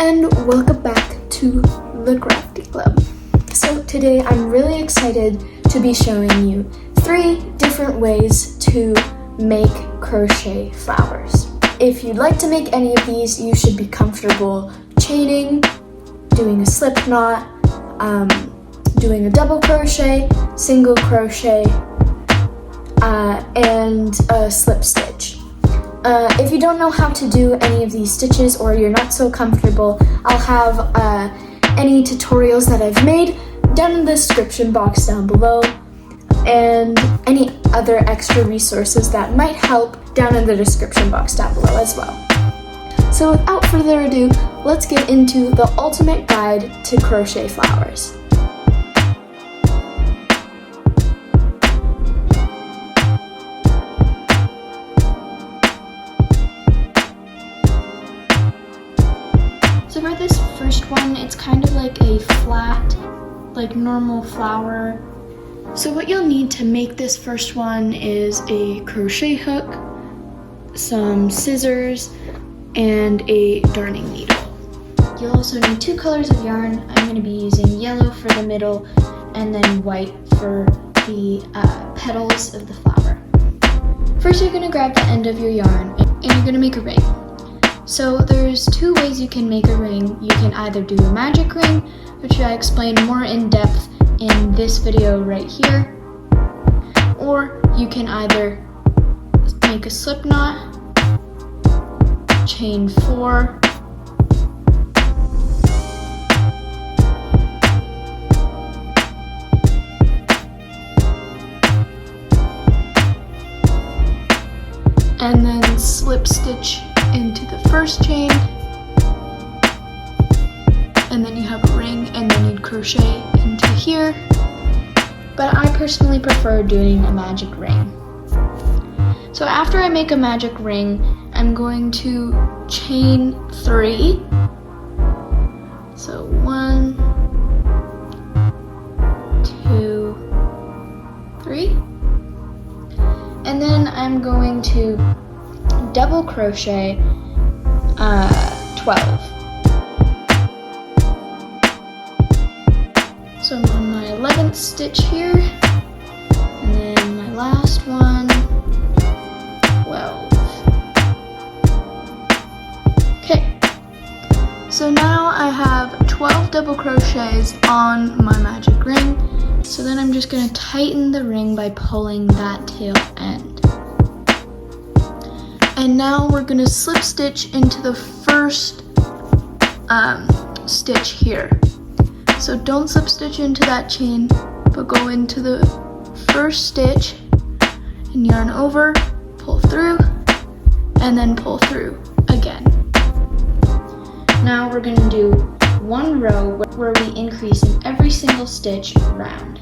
and welcome back to the Crafty Club. So today I'm really excited to be showing you 3 different ways to make crochet flowers. If you'd like to make any of these, you should be comfortable chaining, doing a slip knot, doing a double crochet, single crochet, and a slip stitch. If you don't know how to do any of these stitches or you're not so comfortable, I'll have any tutorials that I've made down in the description box down below, and any other extra resources that might help down in the description box down below as well. So without further ado, let's get into the ultimate guide to crochet flowers. So for this first one, it's kind of like a flat, like normal flower. So what you'll need to make this first one is a crochet hook, some scissors, and a darning needle. You'll also need 2 colors of yarn. I'm going to be using yellow for the middle and then white for the petals of the flower. First, you're going to grab the end of your yarn and you're going to make a ring. So there's 2 ways you can make a ring. You can either do a magic ring, which I explain more in depth in this video right here, or you can either make a slip knot, chain 4, and then slip stitch into the first chain, and then you have a ring, and then you'd crochet into here, but I personally prefer doing a magic ring. So after I make a magic ring, I'm going to chain 3. So 1, 2, 3, and then I'm going to double crochet 12. So I'm on my 11th stitch here, and then my last one, 12. Okay, so now I have 12 double crochets on my magic ring. So then I'm just going to tighten the ring by pulling that tail end. And now we're going to slip stitch into the first stitch here. So don't slip stitch into that chain, but go into the first stitch and yarn over, pull through, and then pull through again. Now we're going to do 1 row where we increase in every single stitch round.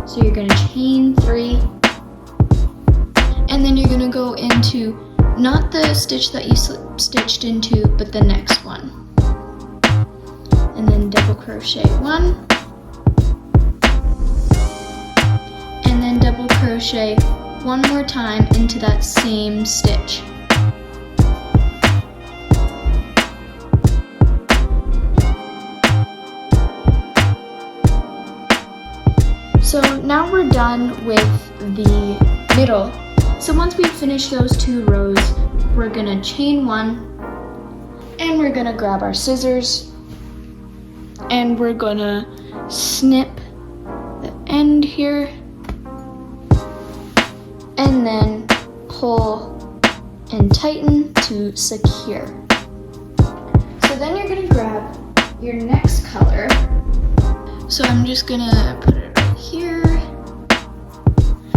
So you're going to chain 3, and then you're going to go into not the stitch that you slip stitched into, but the next one. And then double crochet 1, and then double crochet 1 more time into that same stitch. So now we're done with the middle. So once we finish those 2 rows, we're gonna chain 1, and we're gonna grab our scissors, and we're gonna snip the end here, and then pull and tighten to secure. So then you're gonna grab your next color. So I'm just gonna put it right here.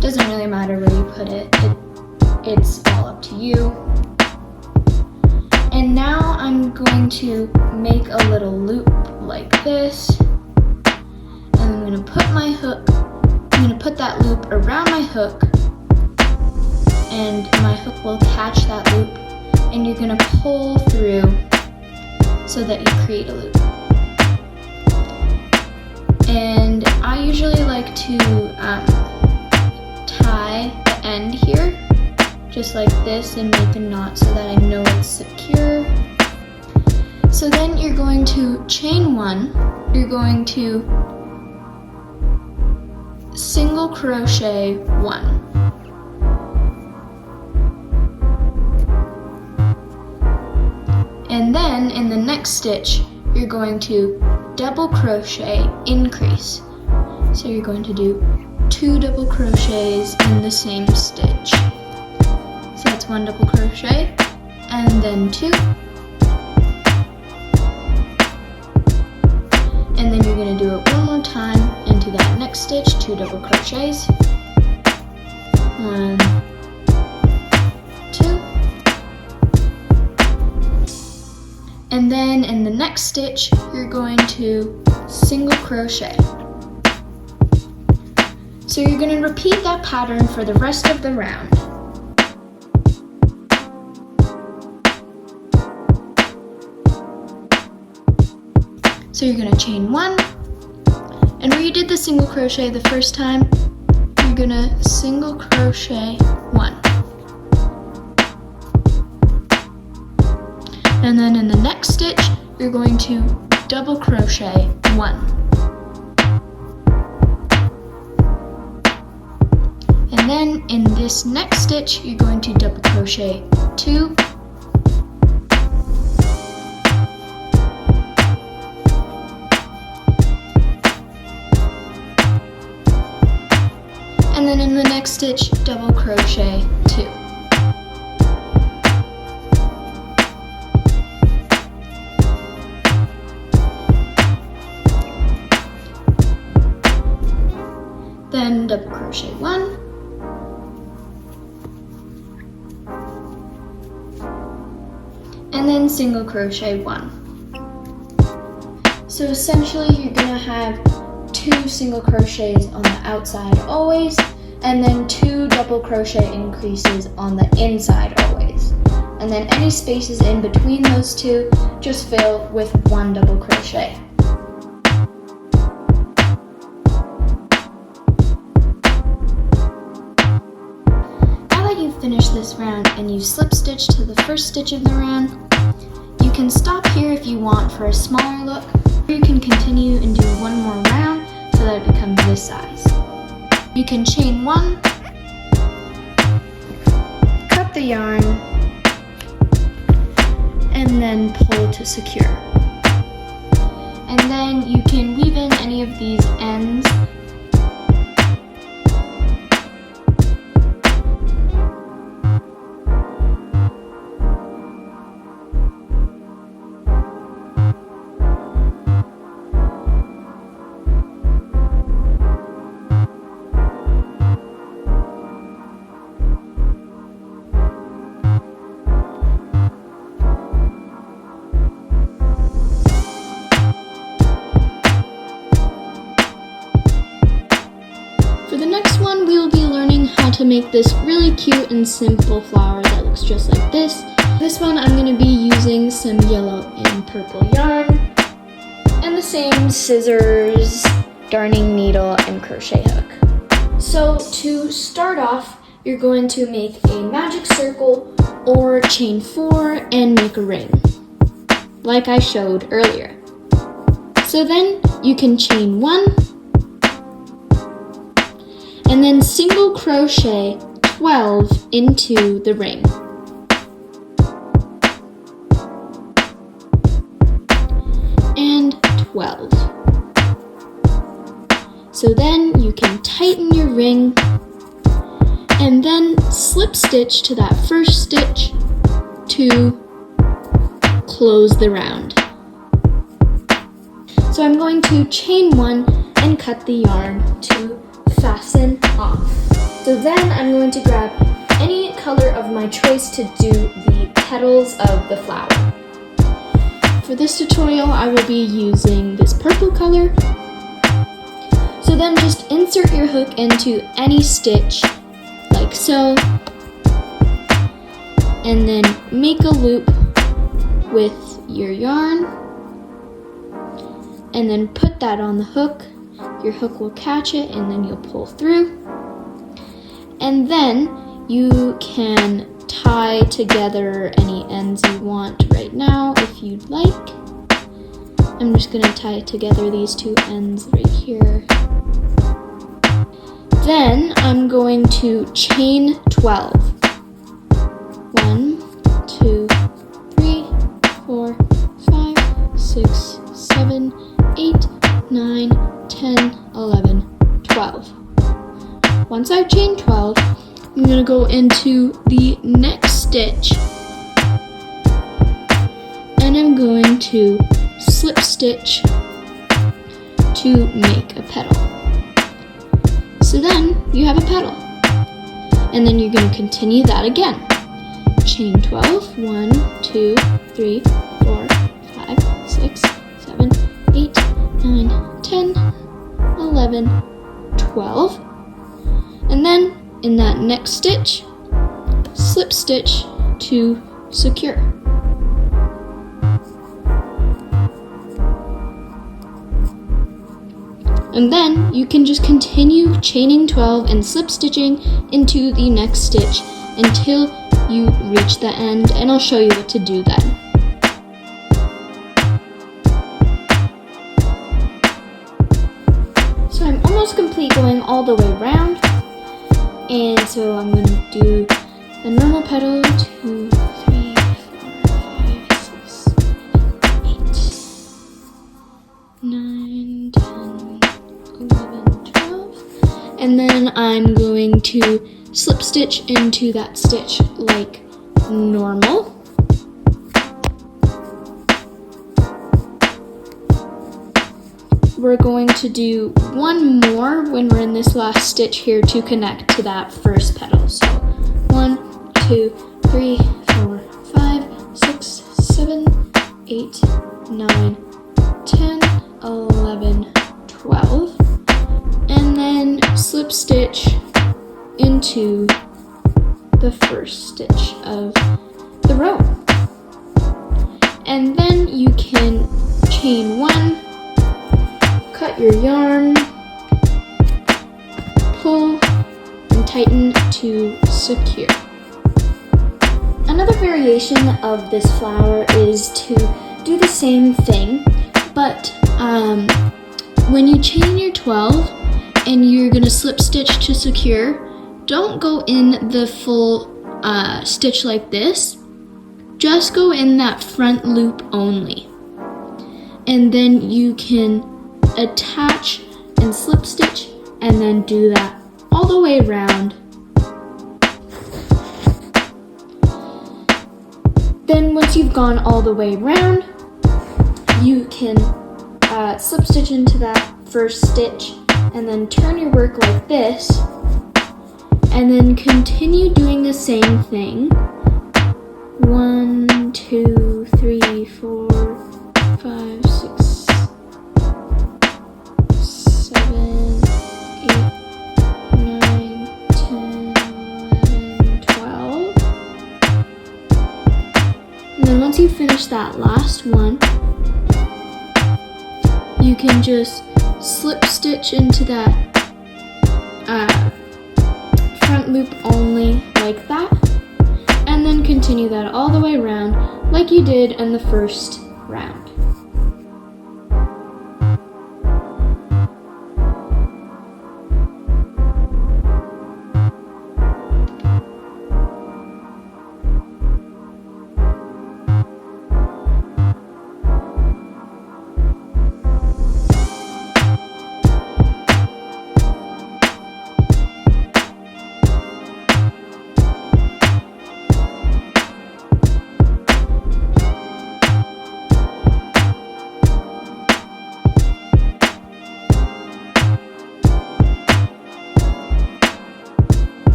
Doesn't really matter where you put it, it's all up to you. And now I'm going to make a little loop like this, and I'm going to put my hook, I'm going to put that loop around my hook, and my hook will catch that loop, and you're going to pull through so that you create a loop. And I usually like to tie the end here, just like this, and make a knot so that I know it's secure. So then you're going to chain 1, you're going to single crochet 1. And then in the next stitch, you're going to double crochet increase. So you're going to do 2 double crochets in the same stitch. So that's 1 double crochet, and then 2. And then you're going to do it one more time into that next stitch, 2 double crochets. 1, 2. And then in the next stitch, you're going to single crochet. So you're going to repeat that pattern for the rest of the round. So you're going to chain 1, and where you did the single crochet the first time, you're going to single crochet 1. And then in the next stitch, you're going to double crochet 1. And then in this next stitch, you're going to double crochet 2. And then in the next stitch, double crochet 2. Then double crochet 1. And then single crochet 1. So essentially you're going to have 2 single crochets on the outside always, and then 2 double crochet increases on the inside always. And then any spaces in between those 2, just fill with 1 double crochet. Finish this round and you slip stitch to the first stitch of the round. You can stop here if you want for a smaller look, or you can continue and do one more round so that it becomes this size. You can chain 1, cut the yarn, and then pull to secure. And then you can weave in any of these ends. For the next one, we will be learning how to make this really cute and simple flower that looks just like this. This one I'm going to be using some yellow and purple yarn, and the same scissors, darning needle, and crochet hook. So to start off, you're going to make a magic circle or chain 4 and make a ring, like I showed earlier. So then you can chain 1, and then single crochet 12 into the ring. And 12. So then you can tighten your ring and then slip stitch to that first stitch to close the round. So I'm going to chain 1 and cut the yarn to fasten off. So then I'm going to grab any color of my choice to do the petals of the flower. For this tutorial, I will be using this purple color. So then just insert your hook into any stitch, like so, and then make a loop with your yarn, and then put that on the hook. Your hook will catch it and then you'll pull through. And then you can tie together any ends you want right now if you'd like. I'm just going to tie together these two ends right here. Then I'm going to chain 12. 1, 2, 3, 4, 5, 6, 7, 8, 9, 10, 11, 12. Once I've chained 12, I'm going to go into the next stitch and I'm going to slip stitch to make a petal. So then you have a petal. And then you're going to continue that again. Chain 12, 1, 2, 3, 4, 5, 6, 7, 8, 9, 10, 11, 12. And then in that next stitch, slip stitch to secure. And then you can just continue chaining 12 and slip stitching into the next stitch until you reach the end, and I'll show you what to do then. So I'm almost complete going all the way around, and so I'm going to do the normal petal, 2, 3, 4, 5, 6, 8, 9, 10, 11, 12, and then I'm going to slip stitch into that stitch like normal. We're going to do one more when we're in this last stitch here to connect to that first petal. So 1, 2, 3, 4, 5, 6, 7, 8, 9, 10, 11, 12, and then slip stitch into the first stitch of the row. And then you can chain 1, cut your yarn, pull, and tighten to secure. Another variation of this flower is to do the same thing, but when you chain your 12 and you're going to slip stitch to secure, don't go in the full stitch like this. Just go in that front loop only. And then you can attach and slip stitch and then do that all the way around. Then once you've gone all the way around, you can slip stitch into that first stitch and then turn your work like this, and then continue doing the same thing. 1, 2, 3, 4, 5, 6, 7, 8, 9, 10, 11, 12. And then once you finish that last one, you can just slip stitch into that front loop only like that, and then continue that all the way around like you did in the first round.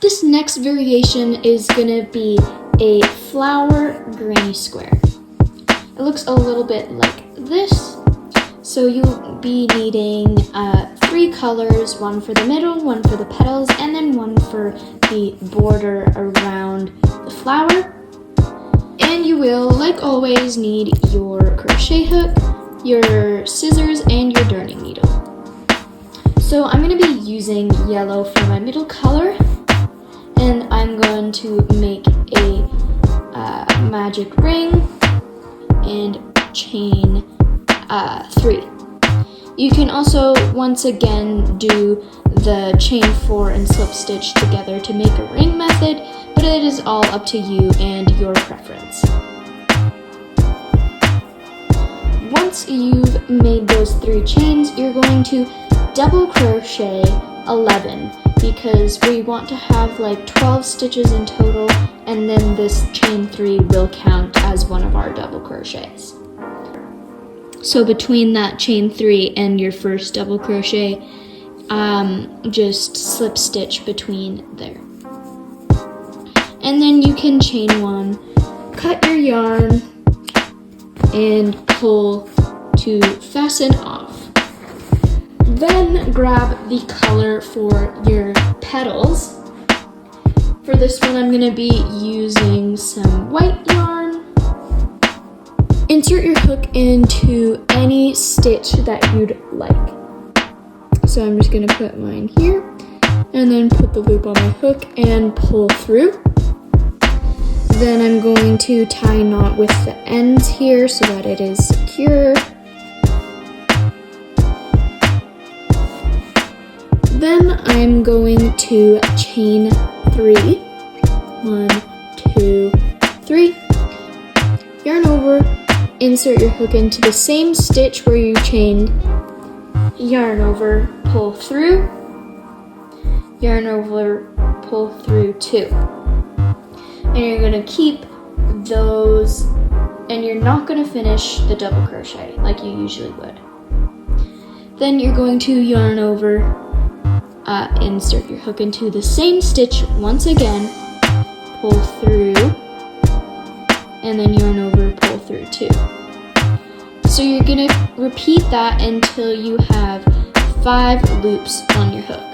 This next variation is gonna be a flower granny square. It looks a little bit like this. So you'll be needing 3 colors, one for the middle, one for the petals, and then one for the border around the flower. And you will, like always, need your crochet hook, your scissors, and your darning needle. So I'm going to be using yellow for my middle color, and I'm going to make a magic ring, and chain 3. You can also once again do the chain 4 and slip stitch together to make a ring method, but it is all up to you and your preference. Once you've made those 3 chains, you're going to double crochet 11 because we want to have like 12 stitches in total, and then this chain 3 will count as one of our double crochets. So between that chain 3 and your first double crochet, just slip stitch between there. And then you can chain 1, cut your yarn, and pull to fasten off. Then grab the color for your petals. For this one, I'm going to be using some white yarn. Insert your hook into any stitch that you'd like. So I'm just going to put mine here, and then put the loop on my hook and pull through. Then I'm going to tie a knot with the ends here so that it is secure. Then I'm going to chain 3. 1, 2, 3. Yarn over, insert your hook into the same stitch where you chained. Yarn over, pull through. Yarn over, pull through 2. And you're going to keep those, and you're not going to finish the double crochet like you usually would. Then you're going to yarn over, insert your hook into the same stitch once again, pull through, and then yarn over, pull through 2. So you're going to repeat that until you have 5 loops on your hook.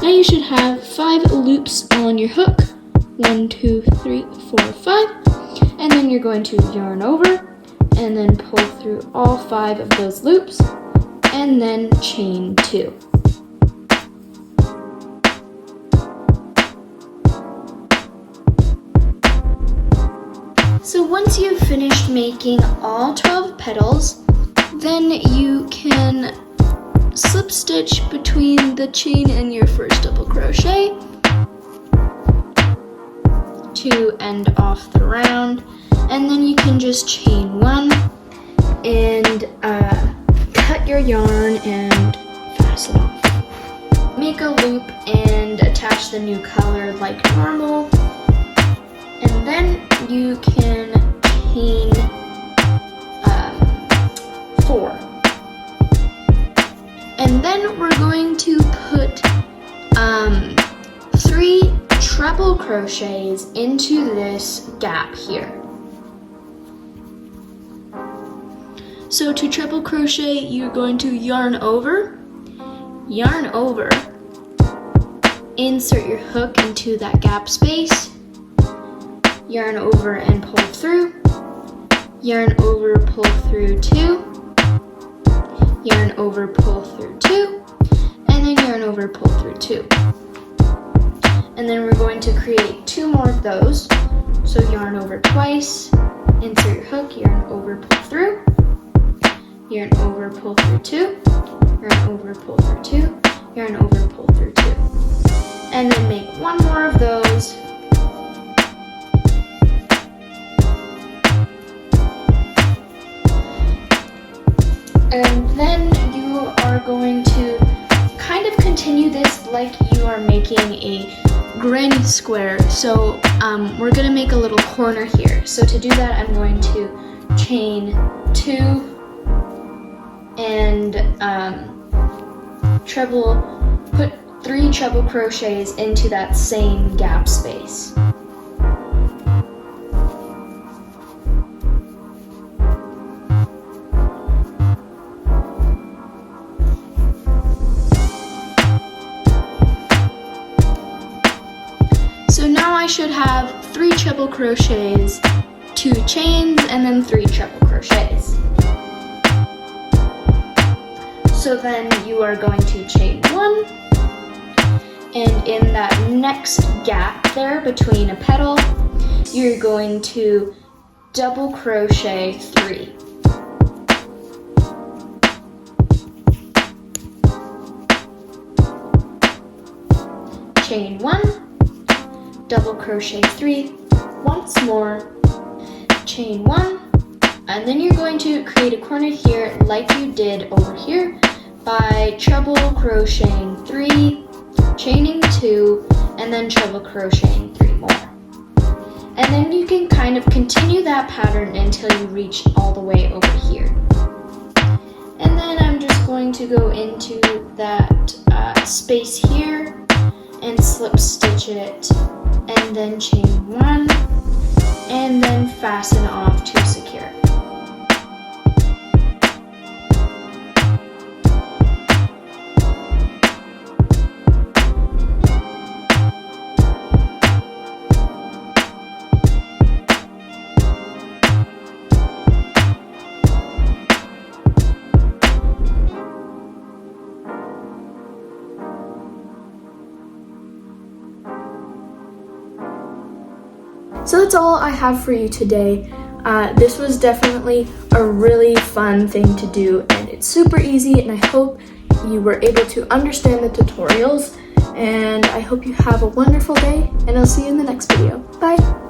Now you should have 5 loops on your hook. 1, 2, 3, 4, 5. And then you're going to yarn over and then pull through all 5 of those loops and then chain 2. So once you've finished making all 12 petals, then you can slip stitch between the chain and your first double crochet to end off the round, and then you can just chain 1 and cut your yarn and fasten off. Make a loop and attach the new color like normal, and then you can chain 4. And then we're going to put 3 treble crochets into this gap here. So to treble crochet, you're going to yarn over, insert your hook into that gap space, yarn over and pull through, yarn over, pull through 2, yarn over, pull through 2, and then yarn over, pull through 2. And then we're going to create 2 more of those. So yarn over twice, insert your hook, yarn over, pull through, yarn over, pull through 2, yarn over, pull through 2, yarn over, pull through 2. And then make 1 more of those. And then you are going to kind of continue this like you are making a granny square. So we're going to make a little corner here. So to do that, I'm going to chain 2 and put 3 treble crochets into that same gap space. So now I should have 3 treble crochets, 2 chains, and then 3 treble crochets. So then you are going to chain 1, and in that next gap there between a petal, you're going to double crochet 3. Chain 1, double crochet 3, once more, chain 1, and then you're going to create a corner here like you did over here by treble crocheting 3, chaining 2, and then treble crocheting 3 more. And then you can kind of continue that pattern until you reach all the way over here. And then I'm just going to go into that space here and slip stitch it, and then chain 1, and then fasten off to secure. So that's all I have for you today. This was definitely a really fun thing to do, and it's super easy, and I hope you were able to understand the tutorials, and I hope you have a wonderful day, and I'll see you in the next video. Bye!